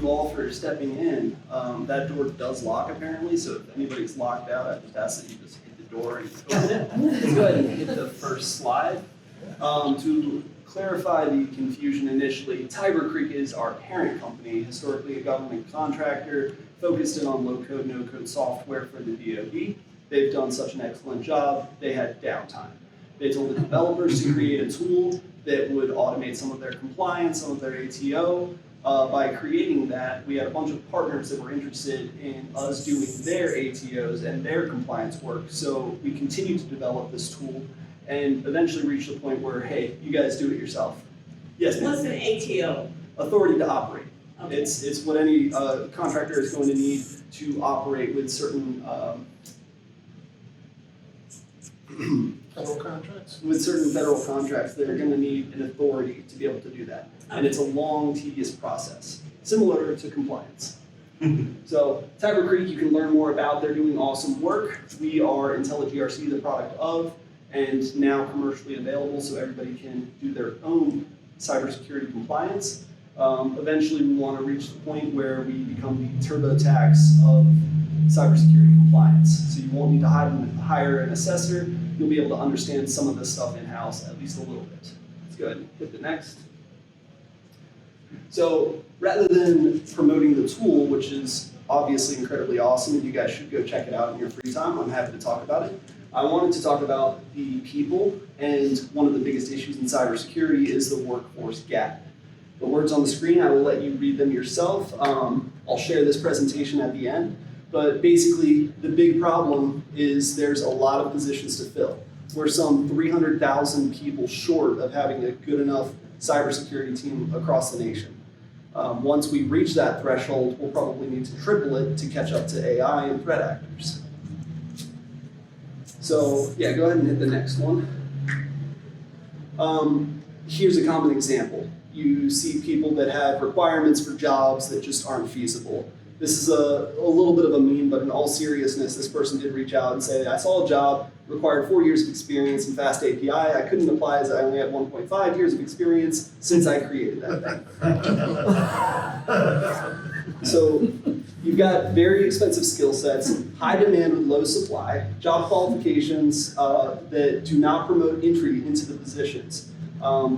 you all for stepping in. That door does lock apparently, so if anybody's locked out, I just ask that you just hit the door and open it. Let's go ahead and hit the first slide. To clarify the confusion initially, Tiber Creek is our parent company, historically a government contractor, focused in on low-code, no-code software for the DoD. They've done such an excellent job, they had downtime. They told the developers to create a tool that would automate some of their compliance, some of their ATO. By creating that, we had a bunch of partners that were interested in us doing their ATOs and their compliance work. So we continued to develop this tool and eventually reached the point where, hey, you guys do it yourself. Yes, ma'am? What's an ATO? Authority to operate. Okay. It's what any contractor is going to need to operate with certain Federal contracts? with certain federal contracts. They're going to need an authority to be able to do that. And it's a long, tedious process, similar to compliance. So Tiber Creek, you can learn more about. They're doing awesome work. We are IntelliGRC, the product of, and now commercially available, so everybody can do their own cybersecurity compliance. Eventually, we want to reach the point where we become the TurboTax of cybersecurity compliance. So you won't need to hire an assessor. You'll be able to understand some of this stuff in-house, at least a little bit. Let's go ahead and hit the next. So rather than promoting the tool, which is obviously incredibly awesome, and you guys should go check it out in your free time, I'm happy to talk about it. I wanted to talk about the people, and one of the biggest issues in cybersecurity is the workforce gap. The words on the screen, I will let you read them yourself. I'll share this presentation at the end, but basically the big problem is there's a lot of positions to fill. We're some 300,000 people short of having a good enough cybersecurity team across the nation. Once we reach that threshold, we'll probably need to triple it to catch up to AI and threat actors. So yeah, go ahead and hit the next one. Here's a common example. You see people that have requirements for jobs that just aren't feasible. This is a little bit of a meme, but in all seriousness, this person did reach out and say, I saw a job, required 4 years of experience in Fast API. I couldn't apply as I only had 1.5 years of experience since I created that thing. So you've got very expensive skill sets, high demand with low supply, job qualifications that do not promote entry into the positions.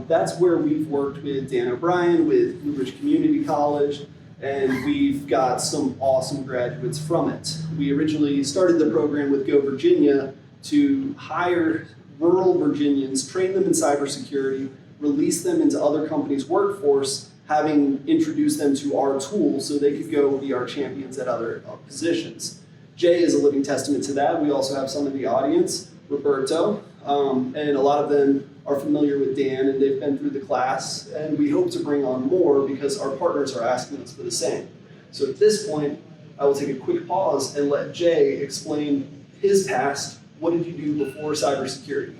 That's where we've worked with Dan O'Brien, with Blue Ridge Community College, and we've got some awesome graduates from it. We originally started the program with Go Virginia to hire rural Virginians, train them in cybersecurity, release them into other companies' workforce, having introduced them to our tool so they could go be our champions at other positions. Jay is a living testament to that. We also have some in the audience, Roberto, and a lot of them are familiar with Dan and they've been through the class, and we hope to bring on more because our partners are asking us for the same. So at this point, I will take a quick pause and let Jay explain his past. What did you do before cybersecurity?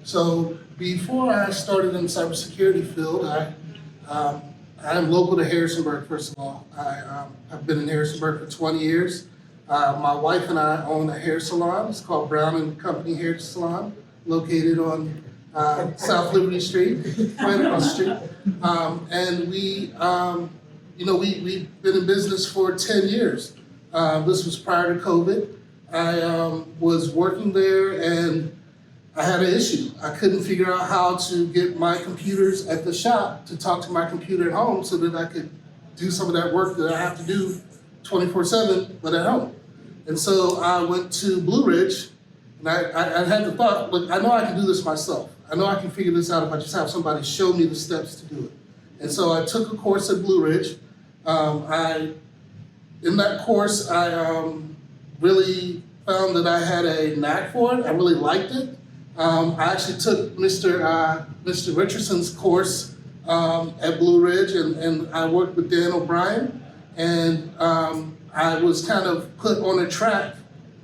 So before I started in the cybersecurity field, I am local to Harrisonburg, first of all. I've been in Harrisonburg for 20 years. My wife and I own a hair salon. It's called Brown and Company Hair Salon, located on South Liberty Street, right across the street. And we've been in business for 10 years. This was prior to COVID. I was working there and I had an issue. I couldn't figure out how to get my computers at the shop to talk to my computer at home so that I could do some of that work that I have to do 24/7, but at home. And so I went to Blue Ridge, and I had the thought, look, I know I can do this myself. I know I can figure this out if I just have somebody show me the steps to do it. And so I took a course at Blue Ridge. In that course, I really found that I had a knack for it. I really liked it. I actually took Mr. Richardson's course at Blue Ridge, and I worked with Dan O'Brien, and I was kind of put on a track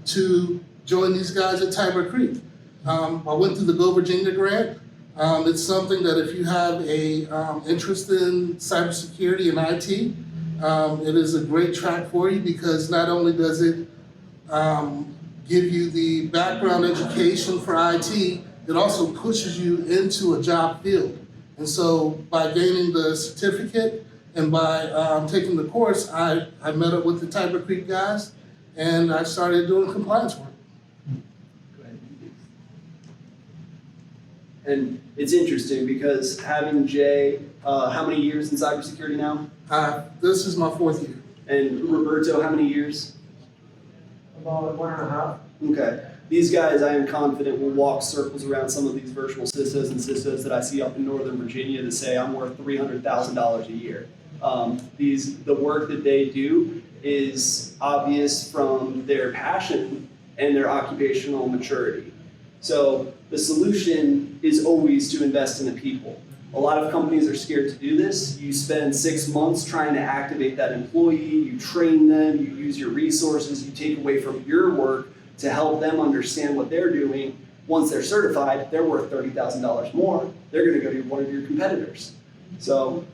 to join these guys at Tiber Creek. I went through the Go Virginia grant. It's something that if you have a interest in cybersecurity and IT, it is a great track for you because not only does it give you the background education for IT, it also pushes you into a job field. And so by gaining the certificate And by taking the course, I met up with the Cyber Creep guys, and I started doing compliance work. And it's interesting because having Jay, how many years in cybersecurity now? This is my 4th year. And Roberto, how many years? About 1.5. Okay. These guys, I am confident, will walk circles around some of these virtual CISOs and CISOs that I see up in Northern Virginia to say I'm worth $300,000 a year. The work that they do is obvious from their passion and their occupational maturity. So the solution is always to invest in the people. A lot of companies are scared to do this. You spend 6 months trying to activate that employee, you train them, you use your resources, you take away from your work to help them understand what they're doing. Once they're certified, they're worth $30,000 more. They're gonna go to one of your competitors. So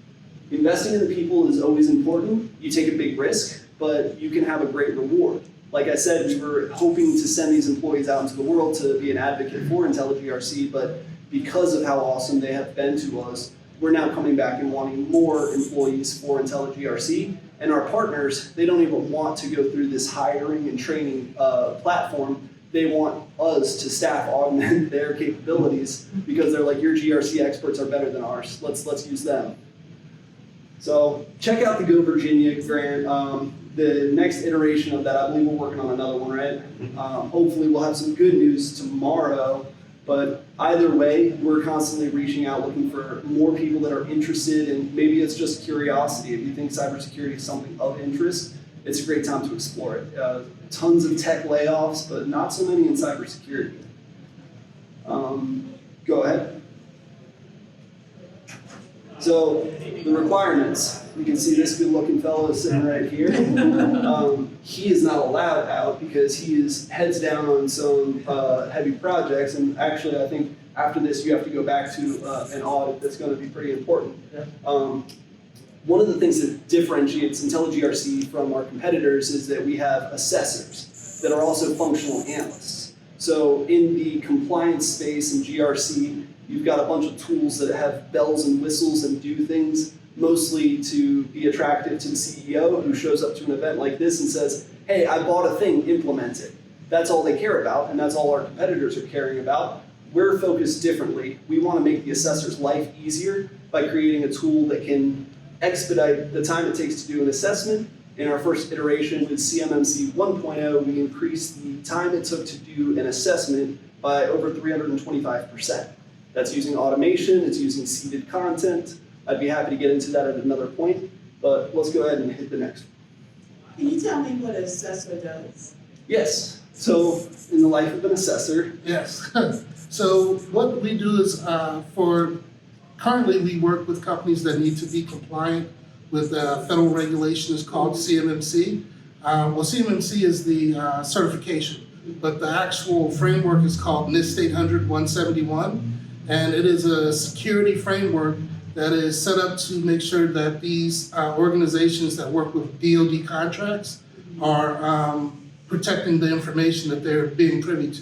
investing in the people is always important. You take a big risk, but you can have a great reward. Like I said, we were hoping to send these employees out into the world to be an advocate for IntelliGRC, but because of how awesome they have been to us, we're now coming back and wanting more employees for IntelliGRC. And our partners, they don't even want to go through this hiring and training platform. They want us to staff augment their capabilities because they're like, your GRC experts are better than ours. Let's use them. So check out the Go Virginia grant. The next iteration of that, I believe we're working on another one, right? Hopefully we'll have some good news tomorrow. But either way, we're constantly reaching out, looking for more people that are interested, and maybe it's just curiosity. If you think cybersecurity is something of interest, it's a great time to explore it. Tons of tech layoffs, but not so many in cybersecurity. Go ahead. So the requirements, you can see this good-looking fellow sitting right here. He is not allowed out because he is heads down on some heavy projects, and actually I think after this you have to go back to an audit that's going to be pretty important. One of the things that differentiates IntelliGRC from our competitors is that we have assessors that are also functional analysts. So in the compliance space in GRC, you've got a bunch of tools that have bells and whistles and do things, mostly to be attractive to the CEO who shows up to an event like this and says, hey, I bought a thing, implement it. That's all they care about, and that's all our competitors are caring about. We're focused differently. We want to make the assessor's life easier by creating a tool that can expedite the time it takes to do an assessment. In our first iteration with CMMC 1.0, we increased the time it took to do an assessment by over 325%. That's using automation, it's using seeded content. I'd be happy to get into that at another point, but let's go ahead and hit the next one. Can you tell me what an assessor does? Yes, so in the life of an assessor. Yes. So what we do is currently we work with companies that need to be compliant with federal regulation is called CMMC. CMMC is the certification, but the actual framework is called NIST 800-171. And it is a security framework that is set up to make sure that these organizations that work with DoD contracts are protecting the information that they're being privy to.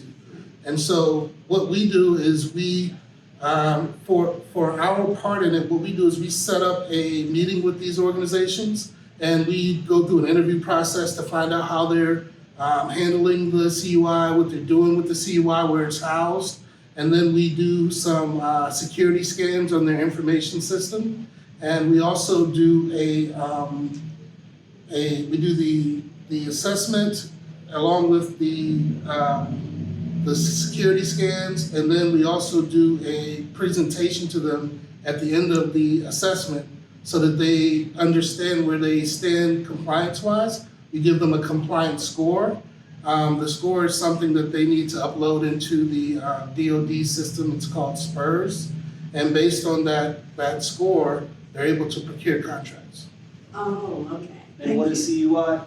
And so what we do is we, for our part in it, what we do is we set up a meeting with these organizations and we go through an interview process to find out how they're handling the CUI, what they're doing with the CUI, where it's housed. And then we do some security scans on their information system, and we also do the assessment along with the security scans, and then we also do a presentation to them at the end of the assessment so that they understand where they stand compliance-wise. We give them a compliance score. The score is something that they need to upload into the DoD system. It's called SPURS. And based on that score, they're able to procure contracts. Oh, okay. And what is CUI?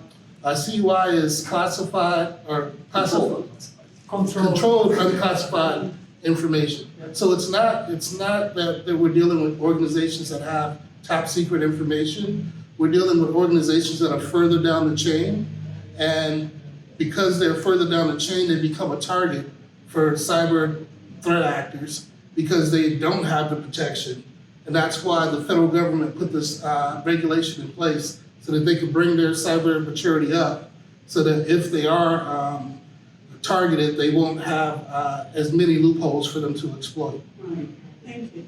CUI is controlled unclassified information. So it's not that we're dealing with organizations that have top secret information. We're dealing with organizations that are further down the chain, and because they're further down the chain, they become a target for cyber threat actors because they don't have the protection And that's why the federal government put this regulation in place so that they could bring their cyber maturity up so that if they are targeted, they won't have as many loopholes for them to exploit. Right, thank you.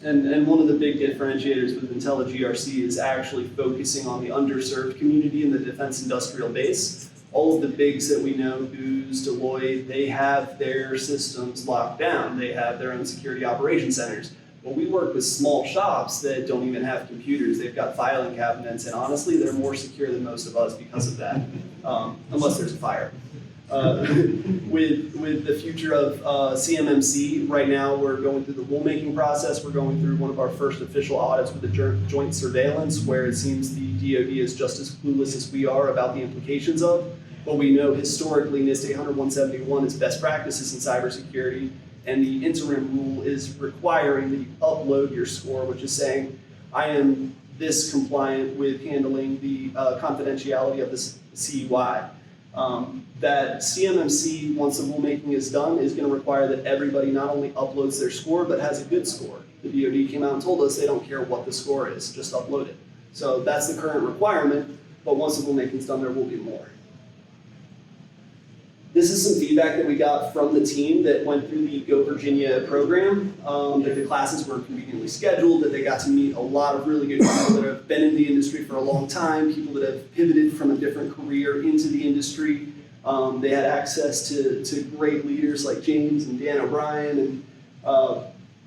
And one of the big differentiators with IntelliGRC is actually focusing on the underserved community in the defense industrial base. All of the bigs that we know, Booz, Deloitte, they have their systems locked down. They have their own security operation centers. But we work with small shops that don't even have computers. They've got filing cabinets, and honestly, they're more secure than most of us because of that, unless there's a fire. With the future of CMMC, right now we're going through the rulemaking process. We're going through one of our first official audits with the joint surveillance, where it seems the DoD is just as clueless as we are about the implications of. But we know historically NIST 800-171 is best practices in cybersecurity, and the interim rule is requiring that you upload your score, which is saying, I am this compliant with handling the confidentiality of this CUI. That CMMC, once the rulemaking is done, is going to require that everybody not only uploads their score, but has a good score. The DoD came out and told us they don't care what the score is, just upload it. So that's the current requirement, but once the rulemaking is done, there will be more. This is some feedback that we got from the team that went through the Go Virginia program, that the classes were conveniently scheduled, that they got to meet a lot of really good people that have been in the industry for a long time, people that have pivoted from a different career into the industry. They had access to great leaders like James and Dan O'Brien, and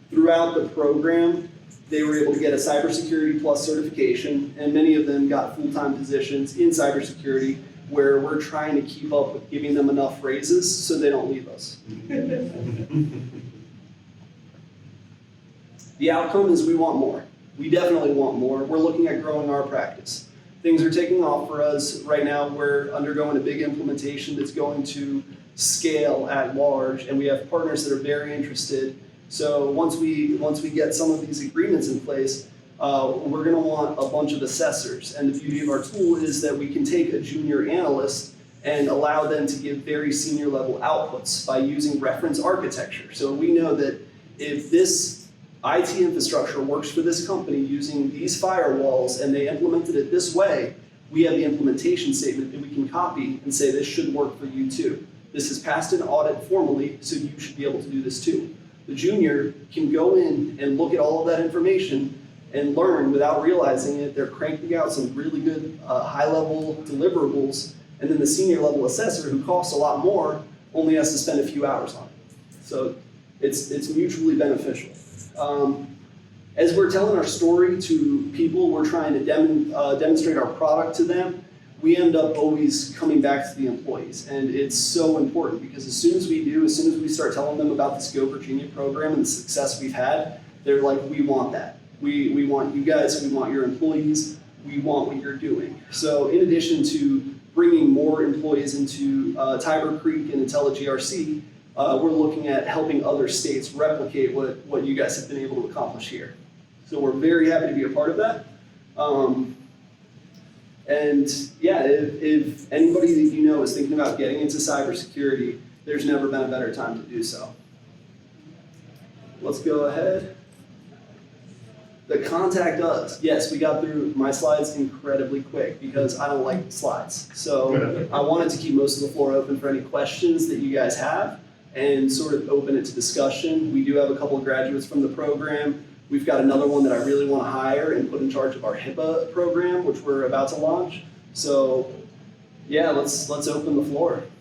throughout the program, they were able to get a Cybersecurity Plus certification, and many of them got full-time positions in cybersecurity, where we're trying to keep up with giving them enough raises so they don't leave us. The outcome is we want more. We definitely want more. We're looking at growing our practice. Things are taking off for us. Right now, we're undergoing a big implementation that's going to scale at large, and we have partners that are very interested. So once we get some of these agreements in place, we're going to want a bunch of assessors. And the beauty of our tool is that we can take a junior analyst and allow them to give very senior level outputs by using reference architecture. So we know that if this IT infrastructure works for this company using these firewalls and they implemented it this way, we have the implementation statement that we can copy and say this should work for you too. This has passed an audit formally, so you should be able to do this too. The junior can go in and look at all of that information and learn without realizing it. They're cranking out some really good high-level deliverables, and then the senior level assessor, who costs a lot more, only has to spend a few hours on it. So it's mutually beneficial. As we're telling our story to people, we're trying to demonstrate our product to them, we end up always coming back to the employees. And it's so important because as soon as we start telling them about this Go Virginia program and the success we've had, they're like, we want that. We want you guys, we want your employees, we want what you're doing. So in addition to bringing more employees into Tiber Creek and IntelliGRC, we're looking at helping other states replicate what you guys have been able to accomplish here. So we're very happy to be a part of that. And yeah, if anybody that you know is thinking about getting into cybersecurity, there's never been a better time to do so. Let's go ahead. The contact us. Yes, we got through my slides incredibly quick because I don't like slides. So I wanted to keep most of the floor open for any questions that you guys have and sort of open it to discussion. We do have a couple of graduates from the program. We've got another one that I really want to hire and put in charge of our HIPAA program, which we're about to launch. So yeah, let's open the floor.